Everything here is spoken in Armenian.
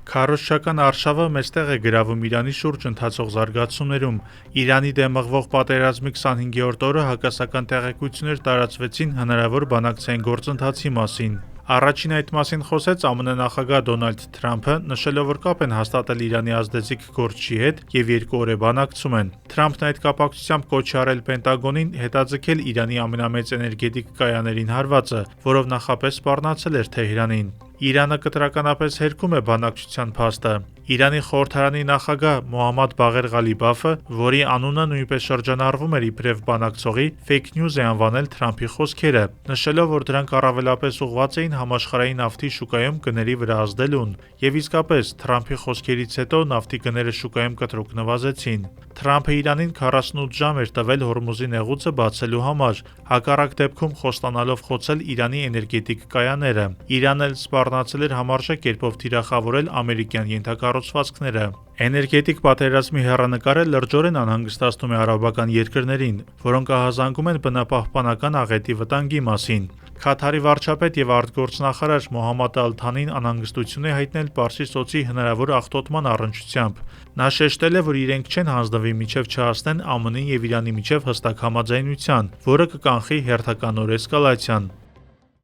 Քարոզչական արշավը մեծտեղ է գրավում Իրանի շուրջ ընթացող զարգացումներում։ Իրանի դեմ մղվող պատերազմի 25-րդ օրը հակասական տեղեկություններ տարածվեցին հնարավոր բանակցային գործընթացի մասին։ Առաջին այդ մասին խոսեց ԱՄՆ նախագահ Դոնալդ Թրամփը, նշելով, որ կապ են հաստատել Իրանի ազդեցիկ գործչի հետ եւ 2 օր է բանակցում են։ Թրամփն այդ կապակցությամբ կոչ է արել Պենտագոնին հետաձգել Իրանի ամենամեծ էներգետիկ կայաներին հարվածը, որով նախապես սպառնացել էր Թեհրանին։ Իրանը կտրականապես հերքում է բանակցության փաստը։ Իրանի խորհրդարանի նախագահ Մոհամմադ Բաղեր Ղալիբաֆը, որի անունը նույնպես շրջանառվում էր իբրև բանակցողի, fake news է անվանել Թրամփի խոսքերը, նշելով, որ դրանք առավելապես ուղղված էին համաշխարհային նավթի շուկայում գների վրա ազդելուն։ Եվ իսկապես, Թրամփի խոսքերից հետո նավթի գները շուկայում կտրուկ նվազեցին։ Թրամփը Իրանին 48 ժամ էր տվել Հորմուզի նեղուցը բացելու համար, հակառակ դեպքում խոստանալով խոցել Իրանի էներգետիկ կայանները։ Իրանն էլ սպառնացել էր համարժեք կերպով թիրախավորել ամերիկյան ենթակառուցվածքները։ Էներգետիկ պատերազմի հեռանկարը լրջորեն անհանգստացնում է արաբական երկրներին, որոնք ահազանգում են բնապահպանական աղետի վտանգի մասին։ Քաթարի վարչապետ եւ արտգործնախարար Մոհամմադ Ալ-Թանին անհանգստություն է հայտնել Պարսից ծոցի հնարավոր աղտոտման առնչությամբ։ Նա շեշտել է, որ իրենք չեն հանձնվի մինչև չհասնեն ԱՄՆ-ի եւ Իրանի միջև հստակ համաձայնության, որը կկանխի հերթականոր էսկալացիան։